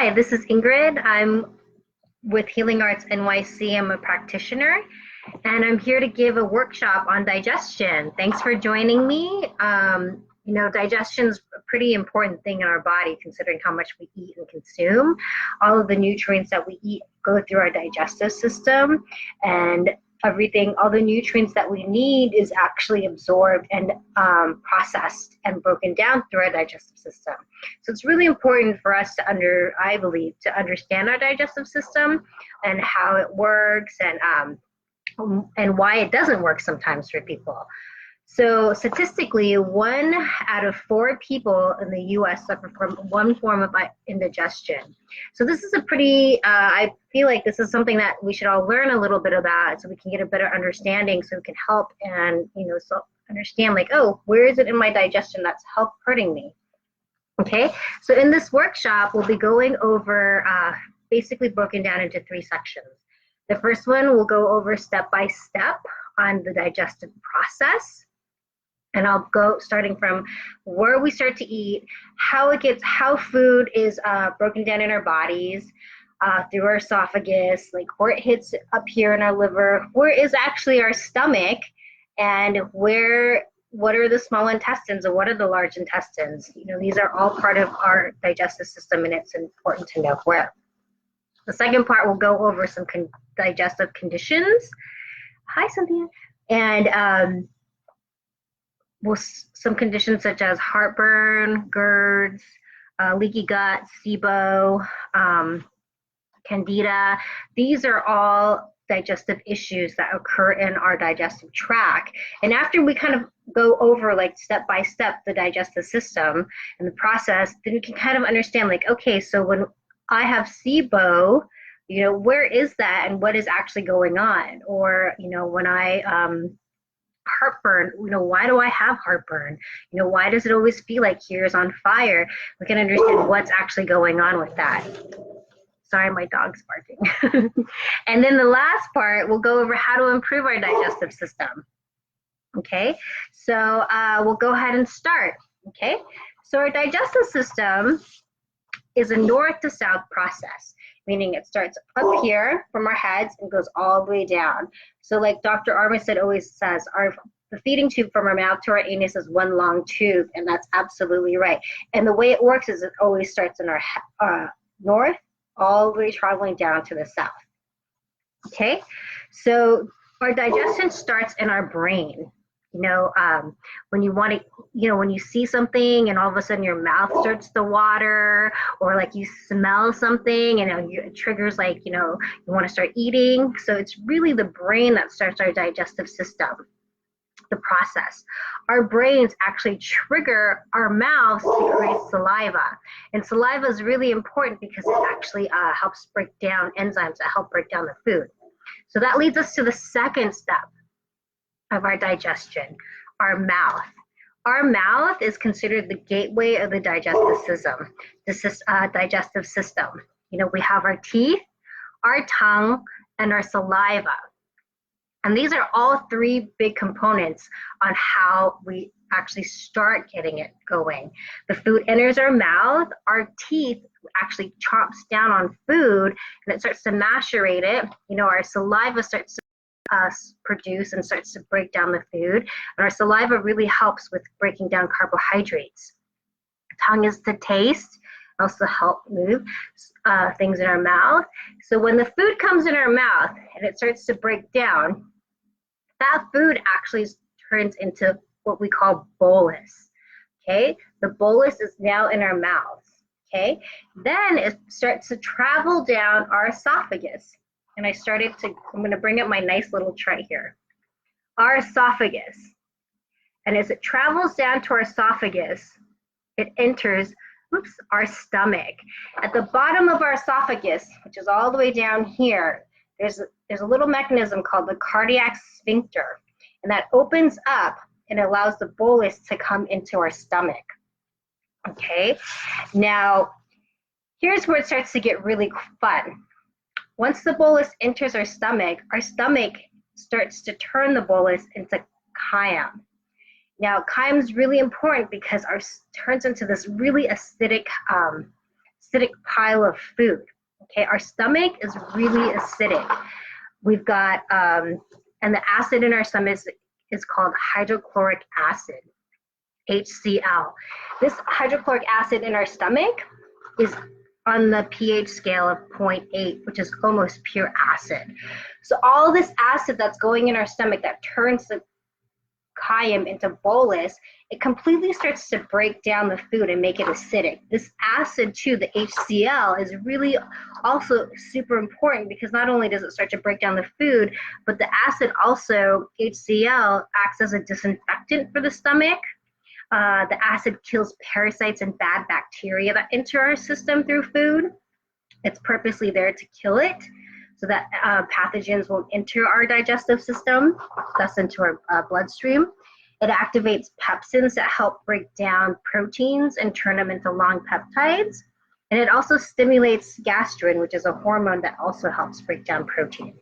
Hi, this is Ingrid. I'm with Healing Arts NYC. I'm a practitioner, and I'm here to give a workshop on digestion. Thanks for joining me. Digestion is a pretty important thing in our body, considering how much we eat and consume. All of the nutrients that we eat go through our digestive system, and all the nutrients that we need is actually absorbed and processed and broken down through our digestive system. So it's really important for us I believe, to understand our digestive system and how it works and why it doesn't work sometimes for people. So statistically, 1 out of 4 people in the U.S. suffer from one form of indigestion. So this is a pretty, I feel like this is something that we should all learn a little bit about so we can get a better understanding, so we can help and, so understand like, oh, where is it in my digestion that's hurting me? Okay, so in this workshop, we'll be going over basically broken down into 3 sections. The first one will go over step by step on the digestive process. And I'll go starting from where we start to eat, how food is broken down in our bodies, through our esophagus, like where it hits up here in our liver, where is actually our stomach, and what are the small intestines and what are the large intestines. These are all part of our digestive system, and it's important to know where. The second part will go over some digestive conditions. Hi, Cynthia. And some conditions such as heartburn, GERDs, leaky gut, SIBO, Candida. These are all digestive issues that occur in our digestive tract. And after we kind of go over like step by step the digestive system and the process, then we can kind of understand like, okay, so when I have SIBO, where is that and what is actually going on? Or, when I heartburn, why do I have heartburn? Why does it always feel like here's on fire? We can understand what's actually going on with that. Sorry, my dog's barking. And then the last part, we'll go over how to improve our digestive system. Okay, so we'll go ahead and start. Okay, so our digestive system is a north to south process, meaning it starts up here from our heads and goes all the way down. So like Dr. Armistead always says, the feeding tube from our mouth to our anus is one long tube, and that's absolutely right. And the way it works is it always starts in our north, all the way traveling down to the south. Okay, so our digestion starts in our brain. When you want to, when you see something and all of a sudden your mouth starts to water, or like you smell something and it triggers like, you want to start eating. So it's really the brain that starts our digestive system, the process. Our brains actually trigger our mouths to create saliva. And saliva is really important because it actually helps break down enzymes that help break down the food. So that leads us to the second step of our digestion, our mouth. Our mouth is considered the gateway of the digestive system. We have our teeth, our tongue, and our saliva. And these are all 3 big components on how we actually start getting it going. The food enters our mouth, our teeth actually chomps down on food, and it starts to macerate it. Our saliva starts to produce and starts to break down the food, and our saliva really helps with breaking down carbohydrates. Tongue is to taste, also help move things in our mouth. So when the food comes in our mouth and it starts to break down, that food actually turns into what we call bolus. Okay, the bolus is now in our mouths. Okay, then it starts to travel down our esophagus. And I'm going to bring up my nice little tray here. Our esophagus. And as it travels down to our esophagus, it enters, our stomach. At the bottom of our esophagus, which is all the way down here, there's a little mechanism called the cardiac sphincter. And that opens up and allows the bolus to come into our stomach. Okay, now here's where it starts to get really fun. Once the bolus enters our stomach starts to turn the bolus into chyme. Now, chyme is really important because it turns into this really acidic acidic pile of food. Okay, our stomach is really acidic. We've got, and the acid in our stomach is called hydrochloric acid, HCl. This hydrochloric acid in our stomach is on the pH scale of 0.8, which is almost pure acid. So all this acid that's going in our stomach that turns the chyme into bolus, it completely starts to break down the food and make it acidic. This acid too, the HCl, is really also super important because not only does it start to break down the food, but the acid also, HCl, acts as a disinfectant for the stomach. The acid kills parasites and bad bacteria that enter our system through food. It's purposely there to kill it so that pathogens won't enter our digestive system, thus into our bloodstream. It activates pepsins that help break down proteins and turn them into long peptides. And it also stimulates gastrin, which is a hormone that also helps break down protein.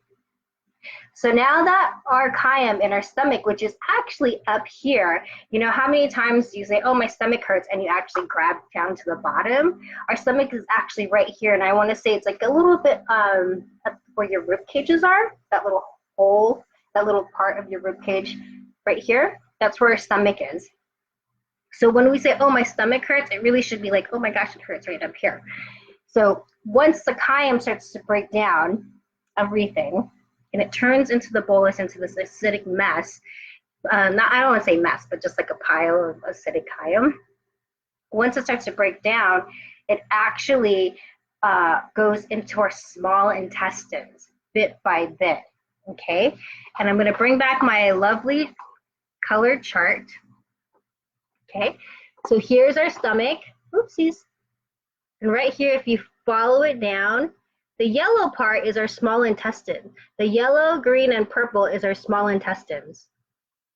So now that our chyme in our stomach, which is actually up here, you know, how many times do you say, oh, my stomach hurts, and you actually grab down to the bottom? Our stomach is actually right here, and I want to say it's like a little bit where your rib cages are, that little hole, that little part of your rib cage right here. That's where our stomach is. So when we say, oh, my stomach hurts, it really should be like, oh my gosh, it hurts right up here. So once the chyme starts to break down everything, and it turns into the bolus, into this acidic mess, I don't want to say mess, but just like a pile of acidic chyme. Once it starts to break down, it actually goes into our small intestines, bit by bit, okay? And I'm gonna bring back my lovely colored chart, okay? So here's our stomach, oopsies. And right here, if you follow it down, the yellow part is our small intestine. The yellow, green, and purple is our small intestines.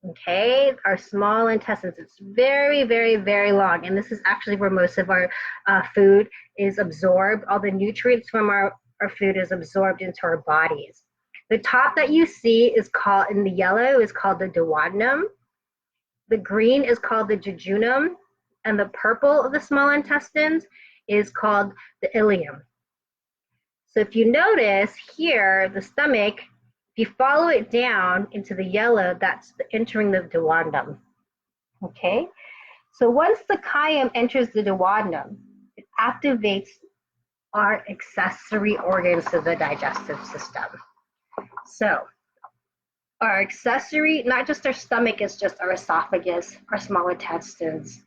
Okay, our small intestines. It's very, very, very long. And this is actually where most of our food is absorbed. All the nutrients from our food is absorbed into our bodies. The top that you see is called, in the yellow, is called the duodenum. The green is called the jejunum. And the purple of the small intestines is called the ileum. So if you notice here, the stomach, if you follow it down into the yellow, that's entering the duodenum, okay? So once the chyme enters the duodenum, it activates our accessory organs to the digestive system. So our accessory, not just our stomach, is just our esophagus, our small intestines,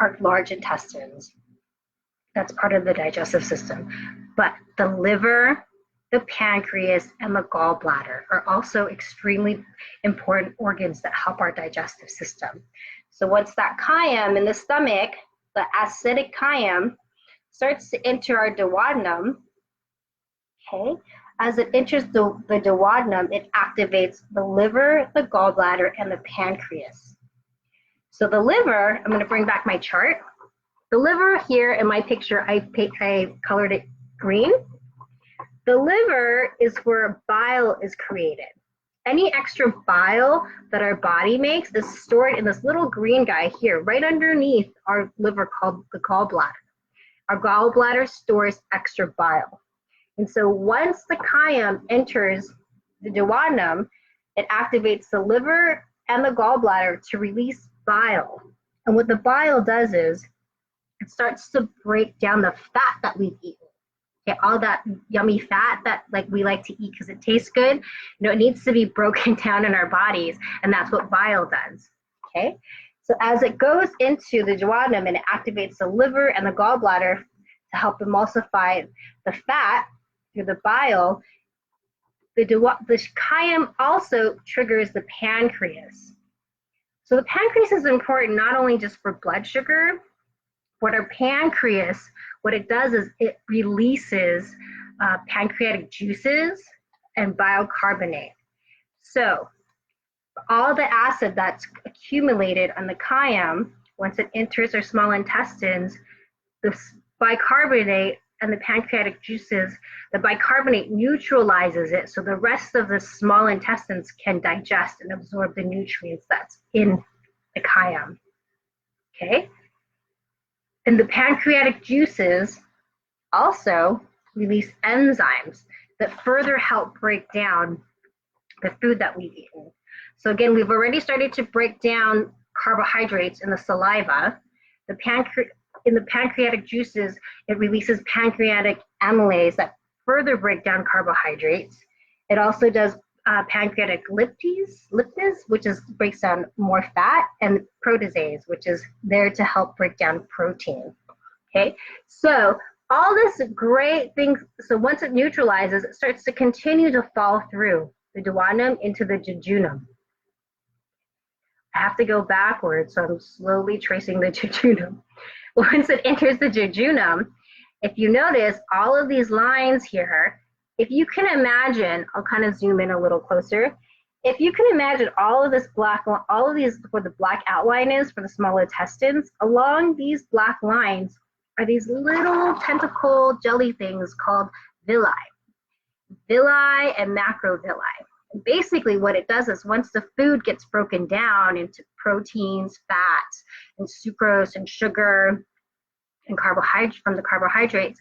our large intestines. That's part of the digestive system. But the liver, the pancreas, and the gallbladder are also extremely important organs that help our digestive system. So once that chyme in the stomach, the acidic chyme, starts to enter our duodenum, okay, as it enters the duodenum, it activates the liver, the gallbladder, and the pancreas. So the liver, I'm going to bring back my chart. The liver here in my picture, I colored it green. The liver is where bile is created. Any extra bile that our body makes is stored in this little green guy here, right underneath our liver, called the gallbladder. Our gallbladder stores extra bile. And so once the chyme enters the duodenum, it activates the liver and the gallbladder to release bile. And what the bile does is, it starts to break down the fat that we've eaten. Okay, all that yummy fat that we like to eat because it tastes good, you know, it needs to be broken down in our bodies, and that's what bile does. Okay, so as it goes into the duodenum and it activates the liver and the gallbladder to help emulsify the fat through the bile, the chyme also triggers the pancreas. So the pancreas is important not only just for blood sugar, but our pancreas, what it does is it releases pancreatic juices and bicarbonate. So all the acid that's accumulated on the chyme, once it enters our small intestines, the bicarbonate and the pancreatic juices, the bicarbonate neutralizes it so the rest of the small intestines can digest and absorb the nutrients that's in the chyme, okay? And the pancreatic juices also release enzymes that further help break down the food that we've eaten. So again, we've already started to break down carbohydrates in the saliva. In the pancreatic juices, it releases pancreatic amylase that further break down carbohydrates. It also does pancreatic lipase, which breaks down more fat, and protease, which is there to help break down protein. Okay, so all this great things. So once it neutralizes, it starts to continue to fall through the duodenum into the jejunum. I have to go backwards, so I'm slowly tracing the jejunum. Once it enters the jejunum, if you notice all of these lines here, if you can imagine, I'll kind of zoom in a little closer. If you can imagine all of this black, all of these, where the black outline is for the small intestines, along these black lines are these little tentacle jelly things called villi and macrovilli. Basically what it does is once the food gets broken down into proteins, fats, and sucrose and sugar and carbohydrates from the carbohydrates,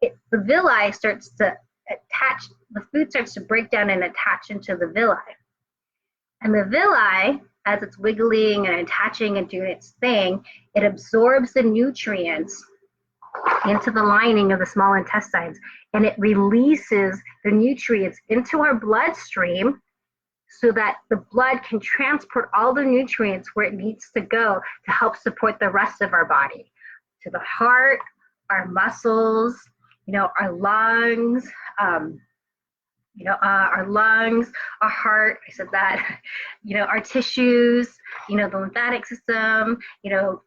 the villi starts to attach, the food starts to break down and attach into the villi. And the villi, as it's wiggling and attaching and doing its thing, it absorbs the nutrients into the lining of the small intestines, and it releases the nutrients into our bloodstream so that the blood can transport all the nutrients where it needs to go to help support the rest of our body, to the heart, our muscles, our lungs, our heart, I said that, our tissues, the lymphatic system,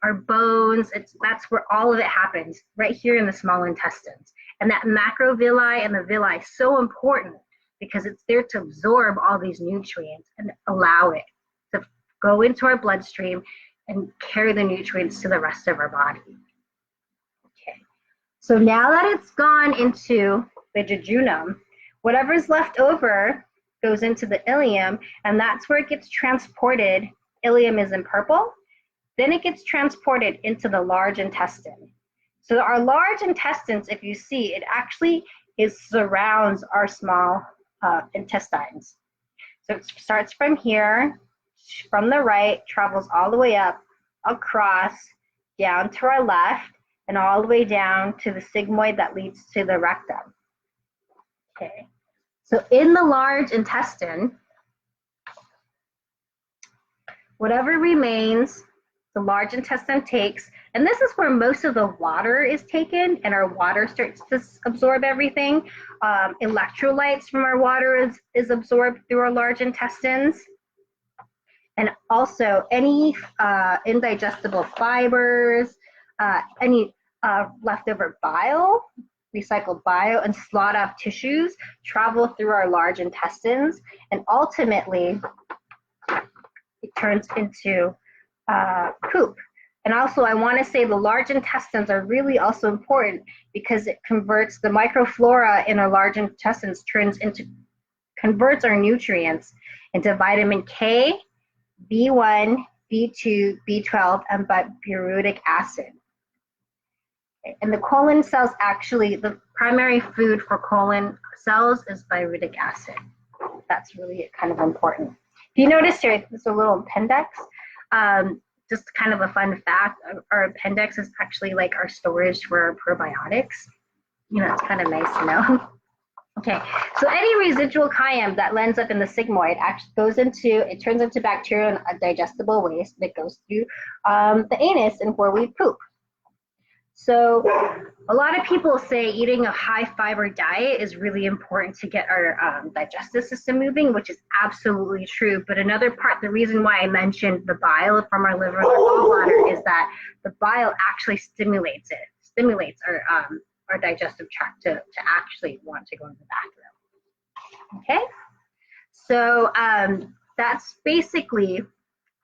our bones. That's where all of it happens, right here in the small intestines. And that macrovilli and the villi is so important because it's there to absorb all these nutrients and allow it to go into our bloodstream and carry the nutrients to the rest of our body. Okay, so now that it's gone into the jejunum, whatever's left over goes into the ileum, and that's where it gets transported. Ileum is in purple. Then it gets transported into the large intestine. So our large intestines, if you see, it actually surrounds our small intestines. So it starts from here, from the right, travels all the way up, across, down to our left, and all the way down to the sigmoid that leads to the rectum. Okay, so in the large intestine, whatever remains, the large intestine takes, and this is where most of the water is taken, and our water starts to absorb everything. Electrolytes from our water is absorbed through our large intestines. And also any indigestible fibers, any leftover bile, recycled bile, and slaughter off tissues travel through our large intestines, and ultimately it turns into poop. And also I want to say the large intestines are really also important because it converts the microflora in our large intestines, converts our nutrients into vitamin K, B1, B2, B12, and butyric acid. And the colon cells, actually, the primary food for colon cells is butyric acid. That's really kind of important. If you notice here, there's a little appendix. Just kind of a fun fact, our appendix is actually like our storage for probiotics. It's kind of nice to know. Okay, so any residual chyme that ends up in the sigmoid actually turns into bacterial and digestible waste that goes through the anus and where we poop. So a lot of people say eating a high fiber diet is really important to get our digestive system moving, which is absolutely true. But another part, the reason why I mentioned the bile from our liver and our gallbladder is that the bile actually stimulates our digestive tract to actually want to go to the bathroom. Okay, so that's basically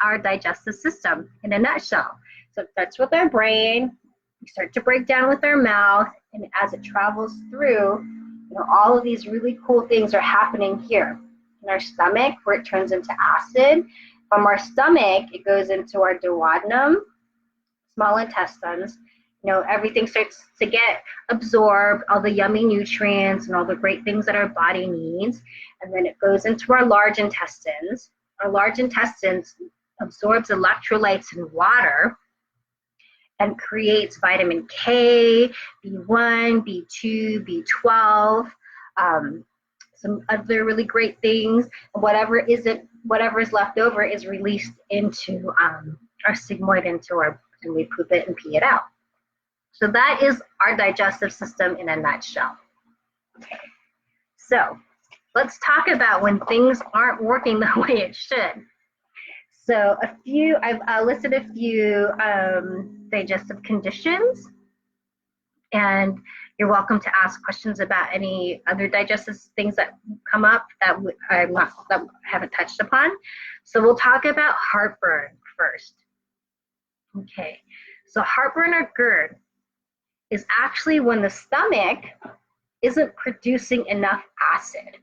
our digestive system in a nutshell. So it starts with our brain, we start to break down with our mouth, and as it travels through, all of these really cool things are happening here in our stomach, where it turns into acid. From our stomach, it goes into our duodenum, small intestines, Everything starts to get absorbed, all the yummy nutrients and all the great things that our body needs. And then it goes into our large intestines. Our large intestines absorbs electrolytes and water and creates vitamin K, B1, B2, B12, some other really great things. Whatever is left over is released into our sigmoid, and we poop it and pee it out. So that is our digestive system in a nutshell. So let's talk about when things aren't working the way it should. So I've listed a few digestive conditions, and you're welcome to ask questions about any other digestive things that come up that I haven't touched upon. So we'll talk about heartburn first. Okay, so heartburn or GERD is actually when the stomach isn't producing enough acid.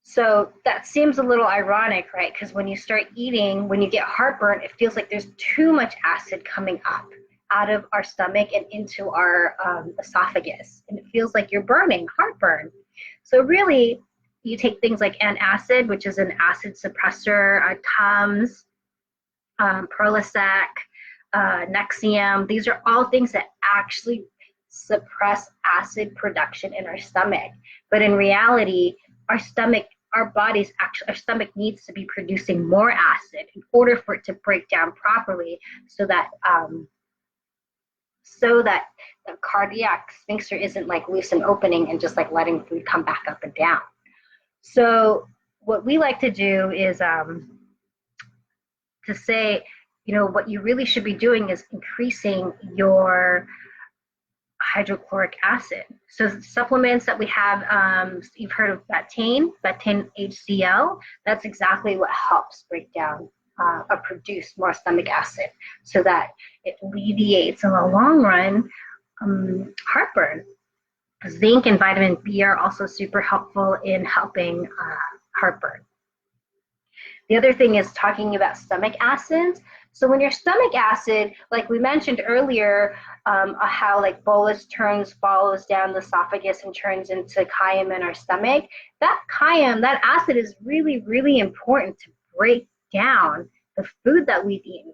So that seems a little ironic, right? Because when you start eating, when you get heartburn, it feels like there's too much acid coming up out of our stomach and into our esophagus. And it feels like you're burning, heartburn. So really, you take things like antacid, which is an acid suppressor, Tums, Perlosec, Nexium. These are all things that actually suppress acid production in our stomach. But in reality, our stomach needs to be producing more acid in order for it to break down properly, so that the cardiac sphincter isn't like loose and opening and just like letting food come back up and down. So what we like to do is to say, what you really should be doing is increasing your hydrochloric acid. So supplements that we have, you've heard of betaine HCl. That's exactly what helps break down or produce more stomach acid, so that it alleviates in the long run heartburn. Zinc and vitamin B are also super helpful in helping heartburn. The other thing is talking about stomach acids. So when your stomach acid, like we mentioned earlier, how like bolus follows down the esophagus and turns into chyme in our stomach, that acid is really, really important to break down the food that we've eaten.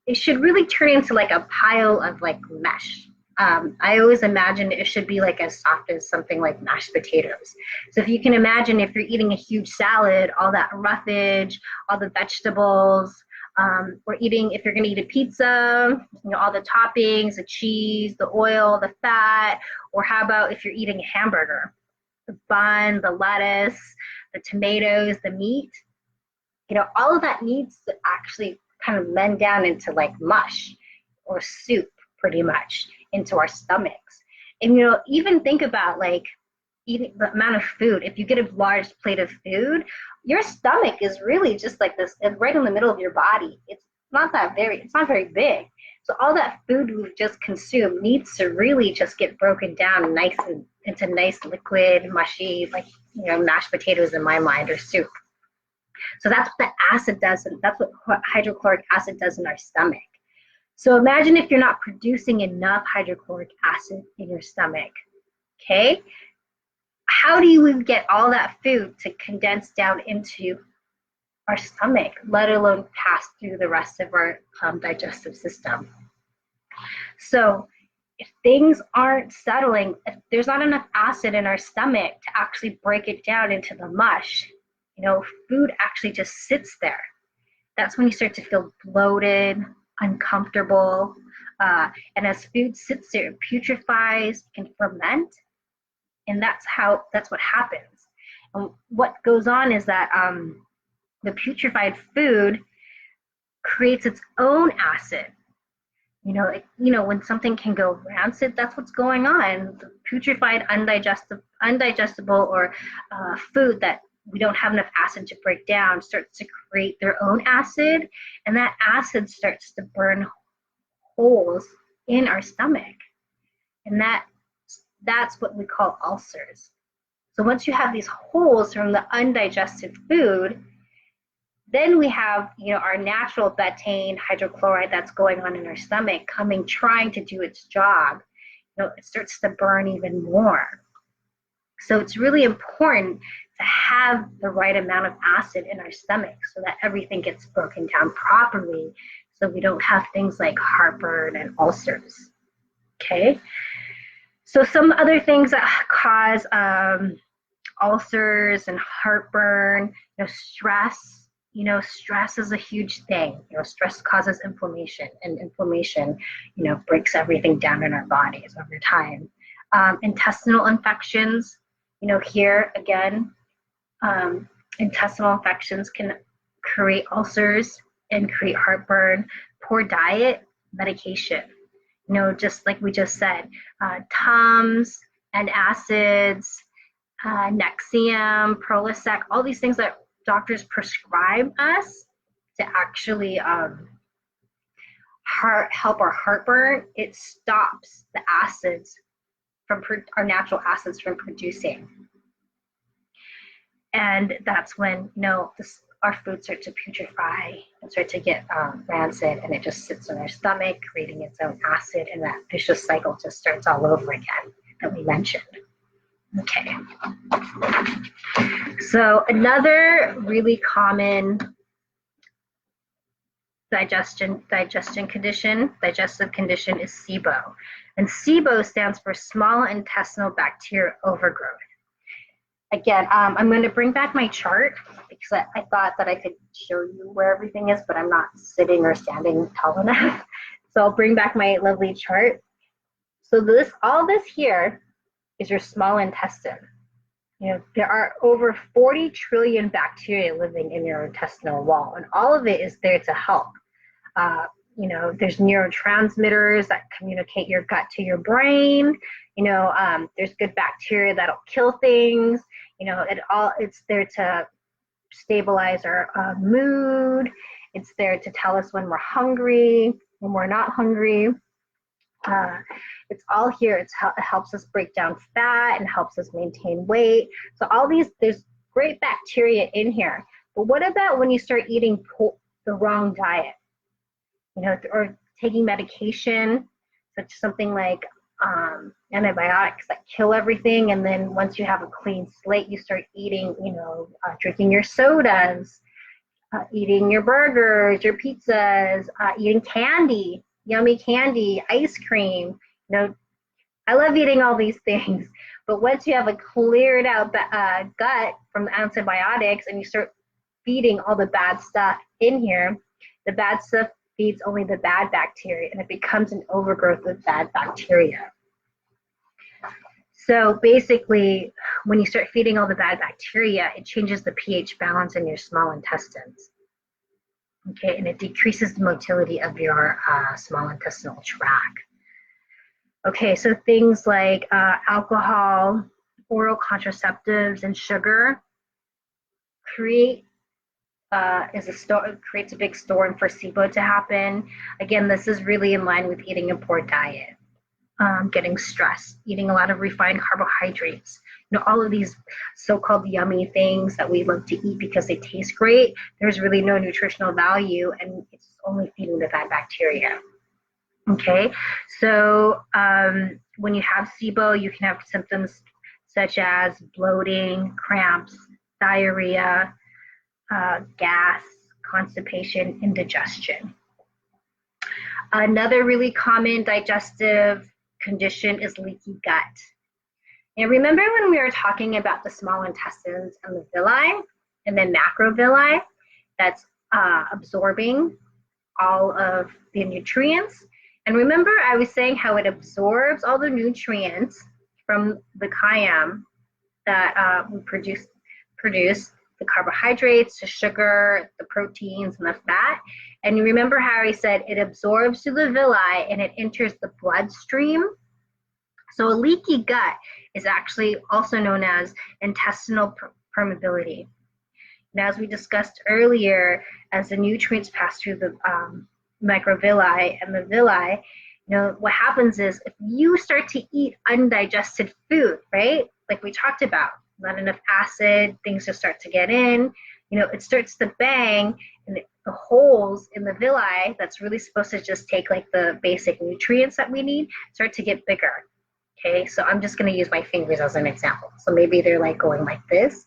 It should really turn into like a pile of like mesh. I always imagine it should be like as soft as something like mashed potatoes. So if you can imagine, if you're eating a huge salad, all that roughage, all the vegetables, or if you're going to eat a pizza, all the toppings, the cheese, the oil, the fat, or how about if you're eating a hamburger, the bun, the lettuce, the tomatoes, the meat, all of that needs to actually kind of mend down into like mush or soup, pretty much, into our stomachs. And even think about like eating the amount of food. If you get a large plate of food, your stomach is really just like this, right in the middle of your body. It's not very big. So all that food we've just consumed needs to really just get broken down into nice liquid, mushy, like mashed potatoes in my mind, or soup. So that's what the acid does, and that's what hydrochloric acid does in our stomach. So imagine if you're not producing enough hydrochloric acid in your stomach, okay? How do you get all that food to condense down into our stomach, let alone pass through the rest of our digestive system? So if things aren't settling, if there's not enough acid in our stomach to actually break it down into the mush, food actually just sits there. That's when you start to feel bloated, uncomfortable, and as food sits there, it putrefies, can ferment, and that's what happens. And what goes on is that the putrefied food creates its own acid. When something can go rancid, that's what's going on. The putrefied, undigestible, or food that we don't have enough acid to break down starts to create their own acid, and that acid starts to burn holes in our stomach, and that's what we call ulcers. So once you have these holes from the undigested food, Then we have, our natural betaine hydrochloride that's going on in our stomach coming, trying to do its job. It starts to burn even more. So it's really important to have the right amount of acid in our stomach so that everything gets broken down properly, so we don't have things like heartburn and ulcers. Okay. So some other things that cause ulcers and heartburn, stress. Stress is a huge thing. Stress causes inflammation, and inflammation, breaks everything down in our bodies over time. Intestinal infections, here again, intestinal infections can create ulcers and create heartburn. Poor diet, medication. Just like we just said, Tums and acids, Nexium, Prilosec, all these things that doctors prescribe us to actually help our heartburn. It stops the acids from our natural acids from producing. And that's when, our food starts to putrefy and start to get rancid, and it just sits in our stomach, creating its own acid, and that vicious cycle just starts all over again that we mentioned. Okay. So another really common digestive condition is SIBO. And SIBO stands for small intestinal bacterial overgrowth. Again, I'm going to bring back my chart because I thought that I could show you where everything is, but I'm not sitting or standing tall enough. So I'll bring back my lovely chart. So all this here is your small intestine. There are over 40 trillion bacteria living in your intestinal wall, and all of it is there to help. There's neurotransmitters that communicate your gut to your brain. There's good bacteria that'll kill things. It's there to stabilize our mood. It's there to tell us when we're hungry, when we're not hungry. It's all here. It helps us break down fat and helps us maintain weight. So there's great bacteria in here. But what about when you start eating the wrong diet? Or taking medication, such something like antibiotics that kill everything, and then once you have a clean slate, you start eating, drinking your sodas, eating your burgers, your pizzas, eating candy, yummy candy, ice cream. I love eating all these things, but once you have a cleared out gut from the antibiotics and you start feeding all the bad stuff in here, the bad stuff feeds only the bad bacteria, and it becomes an overgrowth of bad bacteria. So basically, when you start feeding all the bad bacteria, it changes the pH balance in your small intestines. Okay, and it decreases the motility of your small intestinal tract. Okay, so things like alcohol, oral contraceptives, and sugar creates a big storm for SIBO to happen. Again, this is really in line with eating a poor diet, getting stressed, eating a lot of refined carbohydrates. All of these so-called yummy things that we love to eat because they taste great. There's really no nutritional value, and it's only feeding the bad bacteria. Okay, so when you have SIBO, you can have symptoms such as bloating, cramps, diarrhea, gas, constipation, indigestion. Another really common digestive condition is leaky gut. And remember when we were talking about the small intestines and the villi and then macrovilli that's absorbing all of the nutrients? And remember I was saying how it absorbs all the nutrients from the chyme that we produce the carbohydrates, the sugar, the proteins, and the fat. And you remember how I said it absorbs to the villi and it enters the bloodstream? So a leaky gut is actually also known as intestinal permeability. Now, as we discussed earlier, as the nutrients pass through the microvilli and the villi, what happens is if you start to eat undigested food, right? Like we talked about, not enough acid, things just start to get in. it starts to bang, and the holes in the villi that's really supposed to just take like the basic nutrients that we need start to get bigger. Okay, so I'm just going to use my fingers as an example. So maybe they're like going like this.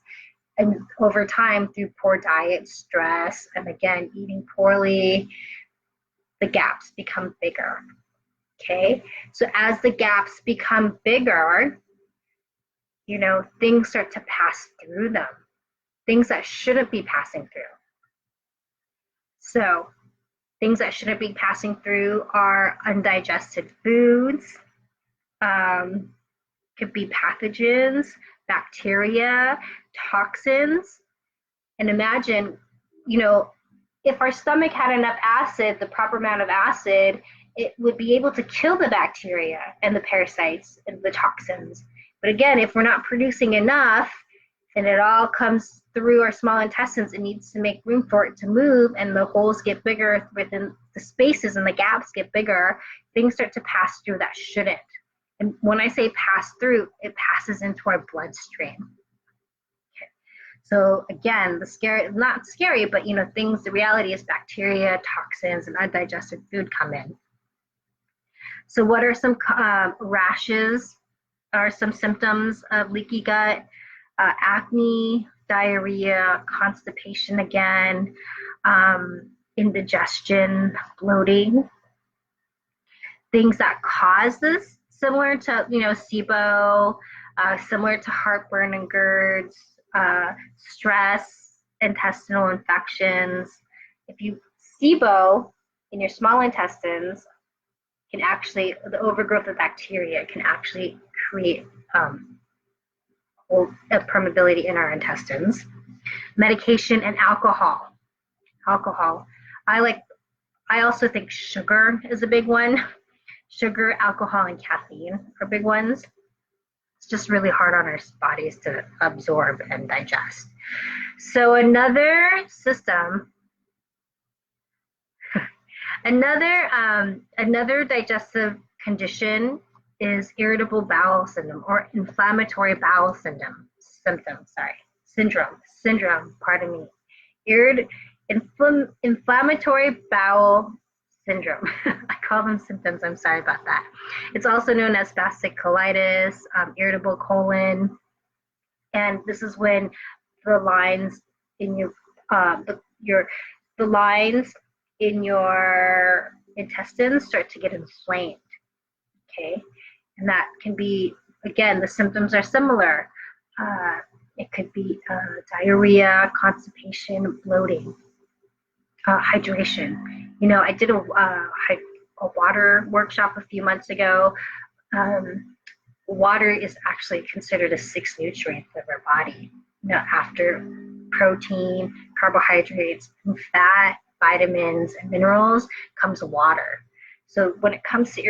And over time, through poor diet, stress, and again, eating poorly, the gaps become bigger. Okay, so as the gaps become bigger, things start to pass through them, things that shouldn't be passing through. So things that shouldn't be passing through are undigested foods, could be pathogens, bacteria, toxins. And imagine, if our stomach had enough acid, the proper amount of acid, it would be able to kill the bacteria and the parasites and the toxins. But again, if we're not producing enough and it all comes through our small intestines, it needs to make room for it to move, and the holes get bigger within the spaces and the gaps get bigger, things start to pass through that shouldn't. And when I say pass through, it passes into our bloodstream. Okay. So again, not scary, but the reality is bacteria, toxins, and undigested food come in. So what are some rashes? Are some symptoms of leaky gut? Acne, diarrhea, constipation again, indigestion, bloating. Things that cause this, similar to SIBO, similar to heartburn and GERDs, stress, intestinal infections. If you SIBO in your small intestines, the overgrowth of bacteria can actually create a permeability in our intestines. Medication and alcohol. I also think sugar is a big one. Sugar, alcohol, and caffeine are big ones. It's just really hard on our bodies to absorb and digest. So another digestive condition is irritable bowel syndrome, or inflammatory bowel syndrome. Inflammatory bowel syndrome. I call them symptoms. I'm sorry about that. It's also known as fasciculitis, irritable colon, and this is when the lines in the lines in your intestines start to get inflamed. Okay, and that can be, again, the symptoms are similar. It could be diarrhea, constipation, bloating, hydration. I did a water workshop a few months ago. Water is actually considered a sixth nutrient of our body. After protein, carbohydrates, and fat, vitamins, and minerals comes water. So when it comes to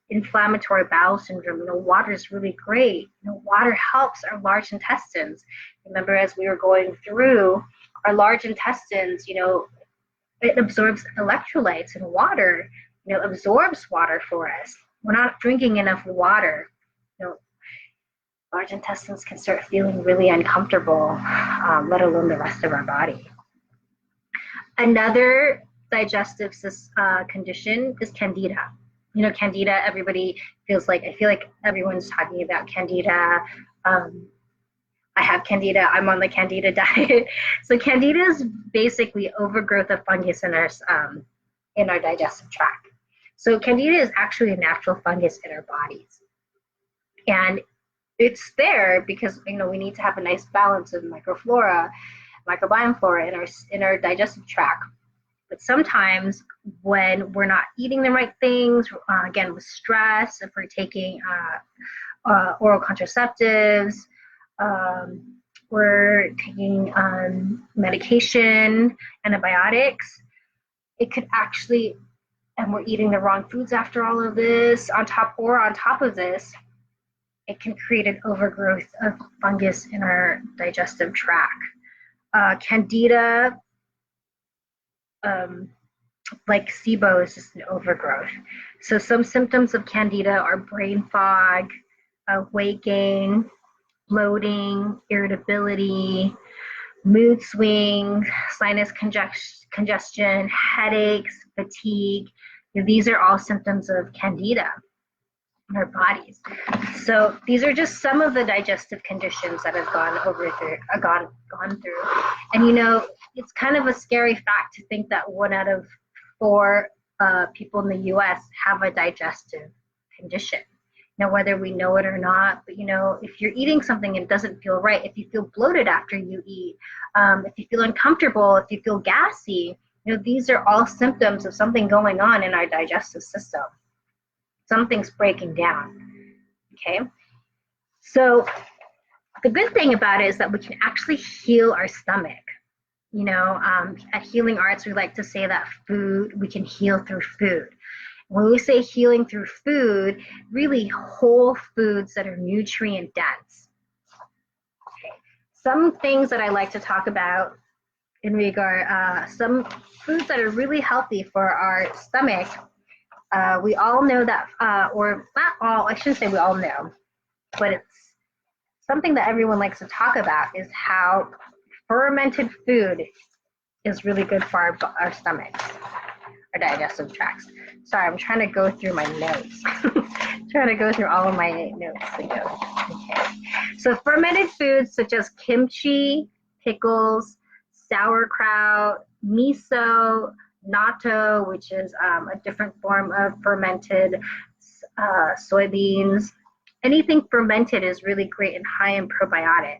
inflammatory bowel syndrome, water is really great. Water helps our large intestines. Remember, as we were going through, our large intestines, it absorbs electrolytes, and water, absorbs water for us. We're not drinking enough water. Large intestines can start feeling really uncomfortable, let alone the rest of our body. Another digestive condition is Candida. Candida, I feel like everyone's talking about Candida. I have Candida, I'm on the Candida diet. So Candida is basically overgrowth of fungus in our digestive tract. So Candida is actually a natural fungus in our bodies. And it's there because, we need to have a nice balance of microbiome flora in our digestive tract. But sometimes when we're not eating the right things, again, with stress, if we're taking oral contraceptives, we're taking medication, antibiotics, it could actually, and we're eating the wrong foods after all of this, on top of this, it can create an overgrowth of fungus in our digestive tract. Candida, like SIBO, is just an overgrowth. So some symptoms of Candida are brain fog, weight gain, bloating, irritability, mood swings, sinus congestion, headaches, fatigue. These are all symptoms of Candida in our bodies. So these are just some of the digestive conditions that have gone through. And it's kind of a scary fact to think that 1 out of 4 people in the U.S. have a digestive condition. Now, whether we know it or not, but if you're eating something and it doesn't feel right, if you feel bloated after you eat, if you feel uncomfortable, if you feel gassy, these are all symptoms of something going on in our digestive system. Something's breaking down. Okay. So the good thing about it is that we can actually heal our stomach. At Healing Arts, we like to say that we can heal through food. When we say healing through food, really whole foods that are nutrient dense. Okay. Some things that I like to talk about in regard, some foods that are really healthy for our stomach. We all know that, or not all, I shouldn't say we all know, but it's something that everyone likes to talk about, is how fermented food is really good for our stomachs, our digestive tracts. Sorry, I'm trying to go through my notes. Trying to go through all of my notes. Okay. So fermented foods such as kimchi, pickles, sauerkraut, miso, natto, which is a different form of fermented soybeans. Anything fermented is really great and high in probiotics.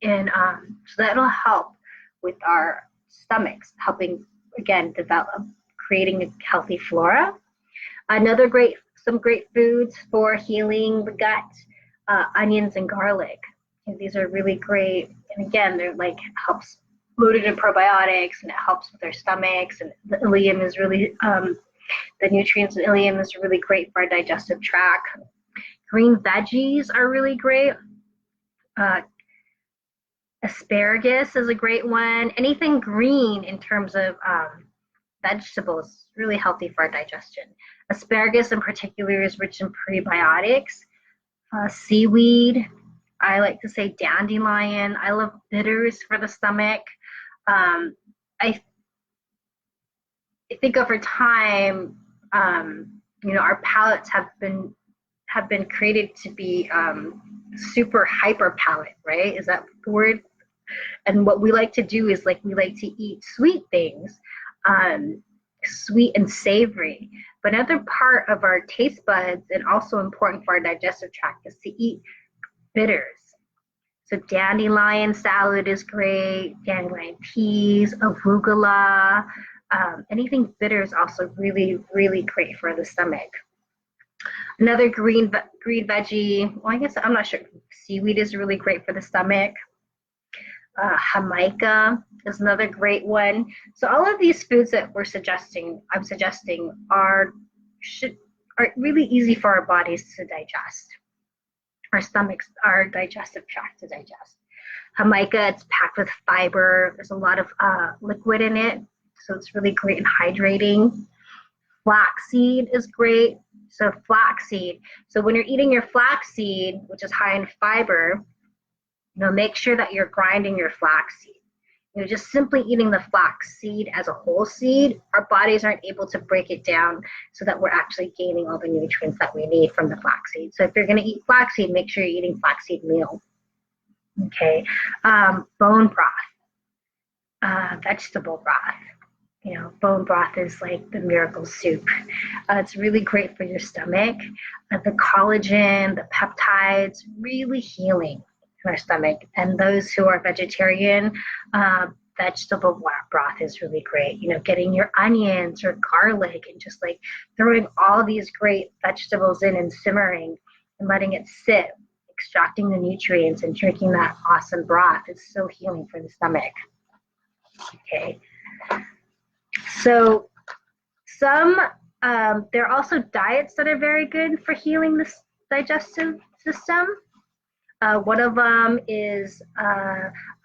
And so that'll help with our stomachs, helping, again, develop, creating a healthy flora. Some great foods for healing the gut, onions and garlic. And these are really great. And again, they're helps loaded in probiotics, and it helps with our stomachs. And the ileum is really, the nutrients in ileum is really great for our digestive tract. Green veggies are really great. Asparagus is a great one. Anything green in terms of vegetables, really healthy for our digestion. Asparagus in particular is rich in prebiotics. Seaweed, I like to say dandelion. I love bitters for the stomach. I think over time, our palates have been created to be super hyper palate, right? Is that the word? And what we like to do is we like to eat sweet things, sweet and savory. But another part of our taste buds, and also important for our digestive tract, is to eat bitters. So dandelion salad is great, dandelion peas, arugula, anything bitter is also really, really great for the stomach. Another green veggie, well, I guess I'm not sure. Seaweed is really great for the stomach. Jamaica is another great one. So all of these foods that I'm suggesting are really easy for our bodies to digest, our stomachs, our digestive tract to digest. Jamaica, it's packed with fiber. There's a lot of liquid in it, so it's really great and hydrating. Flaxseed is great. So flaxseed. So when you're eating your flaxseed, which is high in fiber, make sure that you're grinding your flaxseed. Just simply eating the flaxseed as a whole seed, our bodies aren't able to break it down so that we're actually gaining all the nutrients that we need from the flaxseed. So if you're going to eat flaxseed, make sure you're eating flaxseed meal. Okay. Bone broth, vegetable broth. Bone broth is like the miracle soup. It's really great for your stomach. The collagen, the peptides, really healing in our stomach. And those who are vegetarian, vegetable broth is really great. Getting your onions or garlic and just throwing all these great vegetables in and simmering and letting it sit, extracting the nutrients and drinking that awesome broth is so healing for the stomach. Okay. So there are also diets that are very good for healing the digestive system. One of them is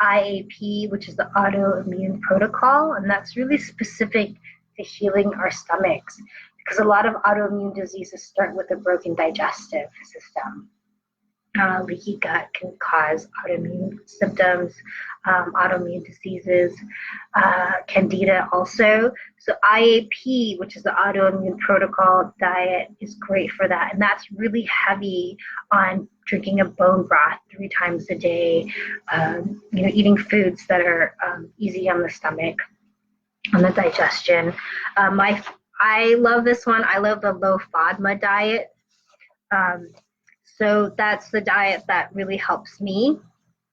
IAP, which is the autoimmune protocol, and that's really specific to healing our stomachs because a lot of autoimmune diseases start with a broken digestive system. Leaky gut can cause autoimmune symptoms, autoimmune diseases, Candida also. So IAP, which is the autoimmune protocol diet, is great for that. And that's really heavy on drinking a bone broth 3 times a day, eating foods that are easy on the stomach, on the digestion. I love this one. I love the low FODMAP diet. Um, so that's the diet that really helps me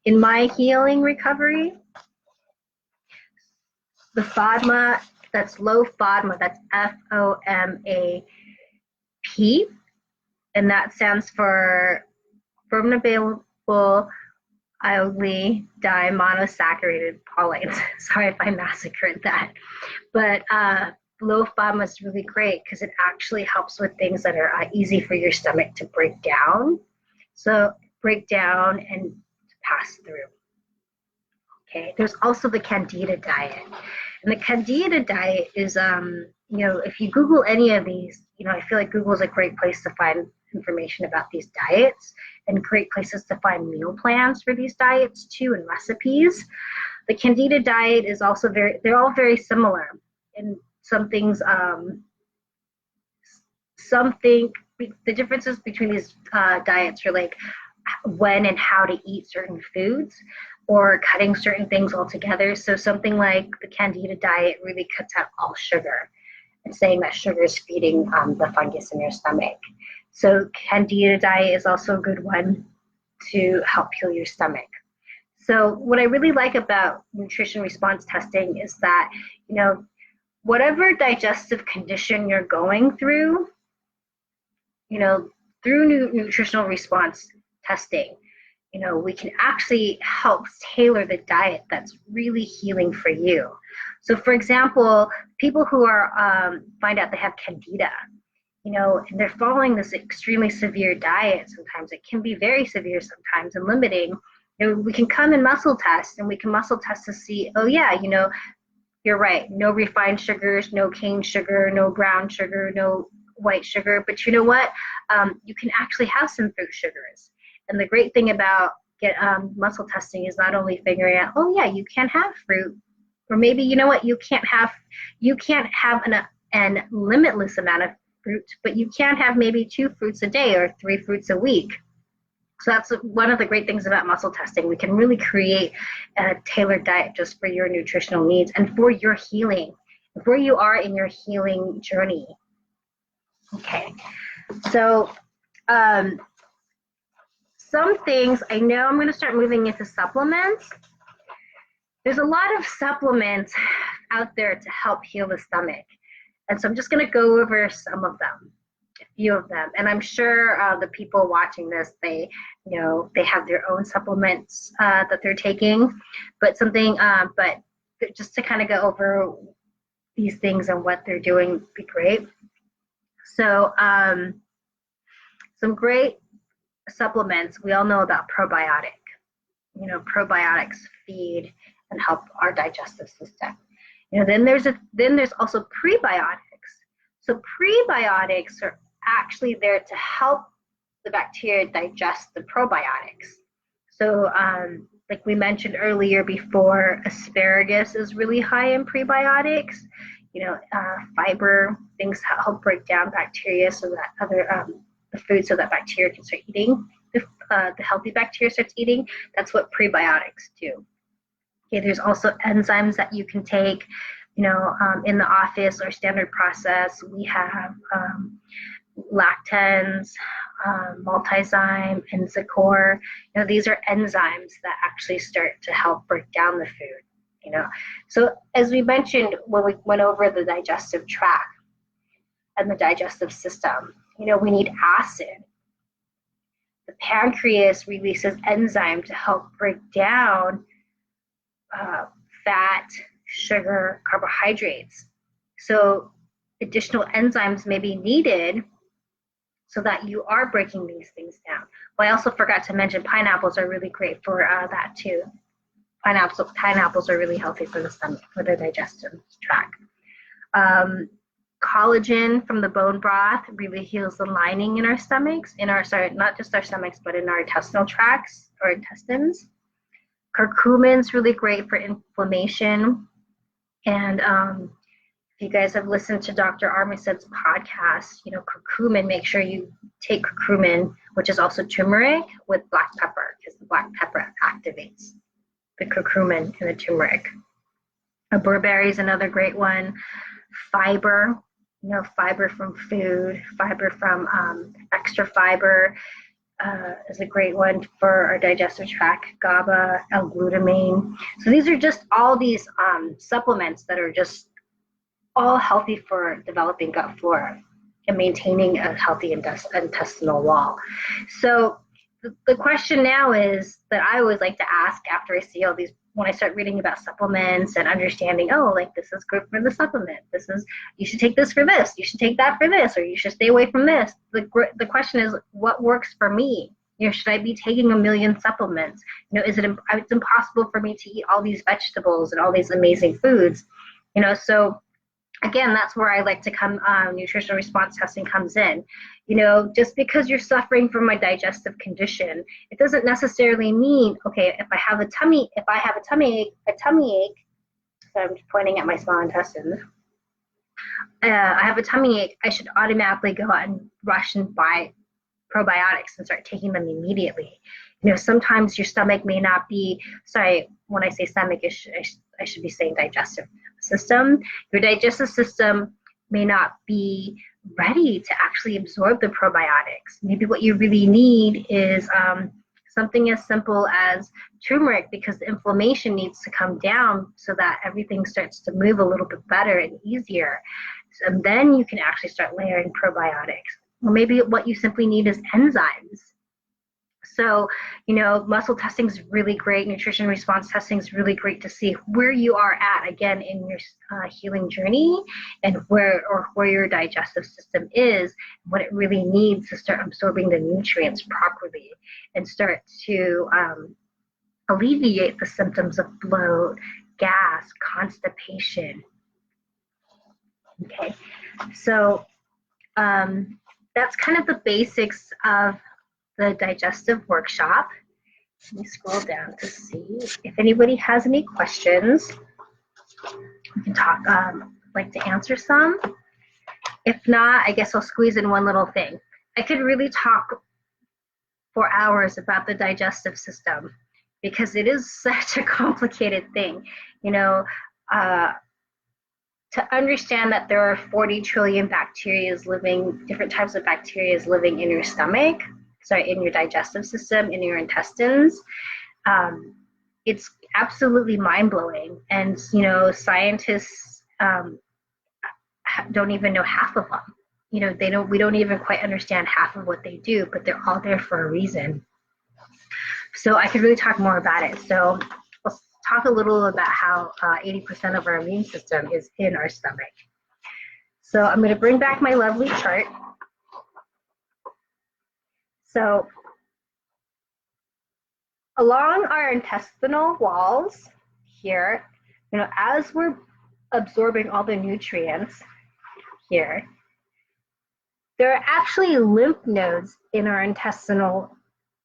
in my healing recovery. The FODMAP, that's low FODMAP, that's FOMAP, and that stands for fermentable monosaccharides. Sorry if I massacred that. But low FODMAP is really great because it actually helps with things that are easy for your stomach to break down. So break down and pass through. Okay, there's also the Candida diet. And the Candida diet is, if you Google any of these, I feel like Google is a great place to find information about these diets and great places to find meal plans for these diets too and recipes. The Candida diet is also they're all very similar. And some things, the differences between these diets are like when and how to eat certain foods or cutting certain things altogether. So something like the Candida diet really cuts out all sugar and saying that sugar is feeding the fungus in your stomach. So Candida diet is also a good one to help heal your stomach. So what I really like about nutrition response testing is that, whatever digestive condition you're going through, through nutritional response testing, we can actually help tailor the diet that's really healing for you. So for example, people who are find out they have Candida, and they're following this extremely severe diet. Sometimes it can be very severe sometimes and limiting. We can come and muscle test, and we can muscle test to see, oh yeah, you're right, no refined sugars, no cane sugar, no brown sugar, no white sugar. But you know what? You can actually have some fruit sugars. And the great thing about muscle testing is not only figuring out, oh yeah, you can have fruit, or maybe you can't have an limitless amount of fruit, but you can have maybe 2 fruits a day or 3 fruits a week. So that's one of the great things about muscle testing. We can really create a tailored diet just for your nutritional needs and for your healing, where you are in your healing journey. Okay, so some things, I know I'm going to start moving into supplements. There's a lot of supplements out there to help heal the stomach. And so I'm just going to go over some of them, a few of them. And I'm sure the people watching this, they have their own supplements that they're taking, but just to kind of go over these things and what they're doing would be great. So some great supplements, we all know about probiotic. Probiotics feed and help our digestive system. Then there's also prebiotics. So prebiotics are actually there to help the bacteria digest the probiotics. So like we mentioned earlier before, asparagus is really high in prebiotics. Fiber, things help break down bacteria so that the food, so that bacteria can start eating. The healthy bacteria starts eating. That's what prebiotics do. Okay, there's also enzymes that you can take. In the office or standard process, we have lactans, multizyme, and Zicor. These are enzymes that actually start to help break down the food. So as we mentioned when we went over the digestive tract and the digestive system, we need acid. The pancreas releases enzyme to help break down fat, sugar, carbohydrates. So additional enzymes may be needed so that you are breaking these things down. Well, I also forgot to mention pineapples are really great for that too. Pineapples are really healthy for the stomach, for the digestive tract. Collagen from the bone broth really heals the lining in our stomachs, sorry, not just our stomachs, but in our intestinal tracts or intestines. Curcumin's really great for inflammation. And if you guys have listened to Dr. Armistead's podcast, curcumin, make sure you take curcumin, which is also turmeric, with black pepper, because the black pepper activates the curcumin and the turmeric. Burberry is another great one. Fiber, fiber from food, fiber from extra fiber is a great one for our digestive tract. GABA, L-glutamine. So these are just all these supplements that are just all healthy for developing gut flora and maintaining a healthy intestinal wall. So the question now is that I always like to ask after I see all these, when I start reading about supplements and understanding, this is good for the supplement. You should take this for this. You should take that for this, or you should stay away from this. The question is, what works for me? Should I be taking a million supplements? It's impossible for me to eat all these vegetables and all these amazing foods. So again, that's where I like to come, nutritional response testing comes in. Just because you're suffering from a digestive condition, it doesn't necessarily mean, okay, if I have a tummy ache, so I'm just pointing at my small intestines, I have a tummy ache, I should automatically go out and rush and buy probiotics and start taking them immediately. Sometimes your stomach may not be, sorry, when I say stomach, I should be saying digestive system. Your digestive system may not be ready to actually absorb the probiotics. Maybe what you really need is something as simple as turmeric, because the inflammation needs to come down so that everything starts to move a little bit better and easier. And then you can actually start layering probiotics. Or maybe what you simply need is enzymes. So, muscle testing is really great. Nutrition response testing is really great to see where you are at, again, in your healing journey, and where your digestive system is, what it really needs to start absorbing the nutrients properly and start to alleviate the symptoms of bloat, gas, constipation. Okay, so that's kind of the basics of the digestive workshop. Let me scroll down to see if anybody has any questions. We can talk, like to answer some. If not, I guess I'll squeeze in one little thing. I could really talk for hours about the digestive system because it is such a complicated thing. To understand that there are 40 trillion different types of bacteria living in your stomach, in your digestive system, in your intestines, it's absolutely mind-blowing. And, scientists don't even know half of them. We don't even quite understand half of what they do, but they're all there for a reason. So I could really talk more about it. So let's talk a little about how 80% of our immune system is in our stomach. So I'm going to bring back my lovely chart. So along our intestinal walls here, as we're absorbing all the nutrients here, there are actually lymph nodes in our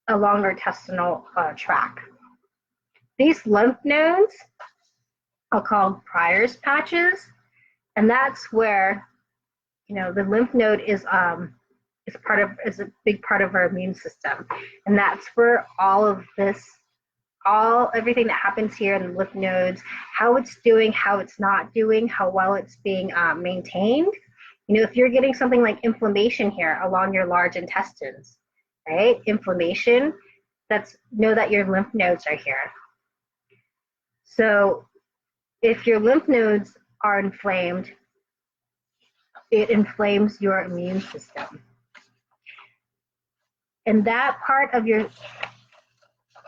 along our intestinal tract. These lymph nodes are called Breyer's patches, and that's where, the lymph node is a big part of our immune system, and that's where everything that happens here in the lymph nodes, how it's doing, how it's not doing, how well it's being maintained. If you're getting something like inflammation here along your large intestines, right? Inflammation, know that your lymph nodes are here. So if your lymph nodes are inflamed, it inflames your immune system. And that part of your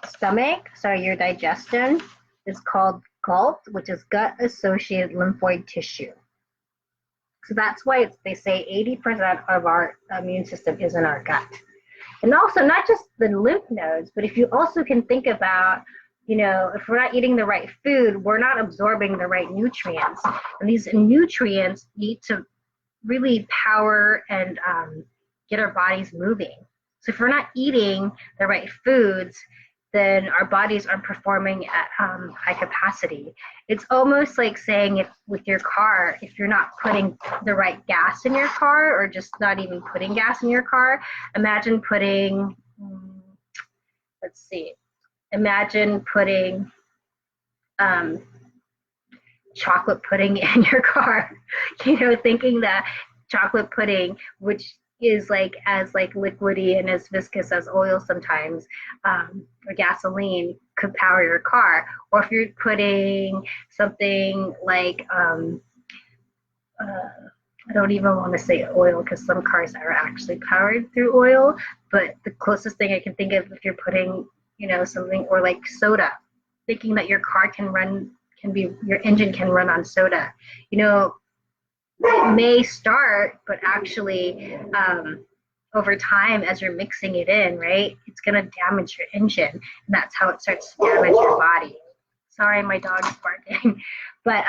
stomach, your digestion, is called GALT, which is gut-associated lymphoid tissue. So that's why they say 80% of our immune system is in our gut. And also not just the lymph nodes, but if you also can think about, if we're not eating the right food, we're not absorbing the right nutrients. And these nutrients need to really power and get our bodies moving. So if we're not eating the right foods, then our bodies aren't performing at high capacity. It's almost like saying, if with your car, if you're not putting the right gas in your car, or just not even putting gas in your car, imagine putting, let's see, imagine putting um, chocolate pudding in your car, thinking that chocolate pudding, which is like as like liquidy and as viscous as oil sometimes, or gasoline, could power your car. Or if you're putting something like I don't even want to say oil, because some cars are actually powered through oil, but the closest thing I can think of, if you're putting, something, or like soda, thinking that your car your engine can run on soda. It may start, but actually, over time, as you're mixing it in, right, it's going to damage your engine, and that's how it starts to damage your body. Sorry, my dog's barking. But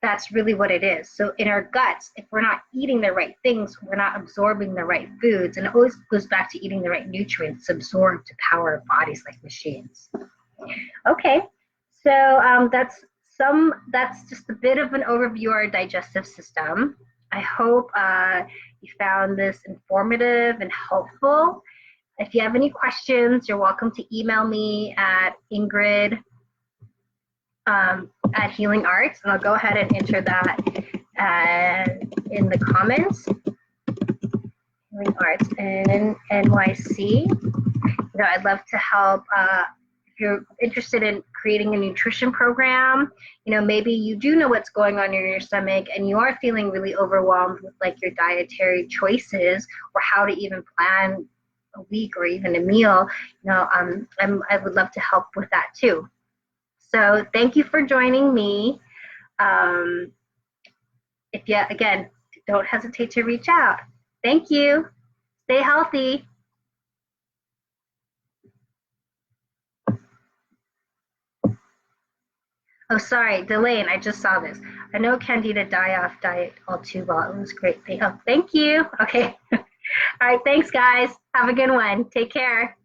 that's really what it is. So in our guts, if we're not eating the right things, we're not absorbing the right foods, and it always goes back to eating the right nutrients absorbed to power our bodies like machines. Okay, so that's just a bit of an overview of our digestive system. I hope you found this informative and helpful. If you have any questions, you're welcome to email me at Ingrid at Healing Arts, and I'll go ahead and enter that in the comments. Healing Arts in NYC. I'd love to help. If you're interested in creating a nutrition program, maybe you do know what's going on in your stomach and you are feeling really overwhelmed with like your dietary choices, or how to even plan a week or even a meal, I would love to help with that too. So thank you for joining me. If you, again, don't hesitate to reach out. Thank you. Stay healthy. Oh, sorry, Delane, I just saw this. I know Candida die off diet all too well. It was great. Oh, thank you. Okay. All right, thanks, guys. Have a good one. Take care.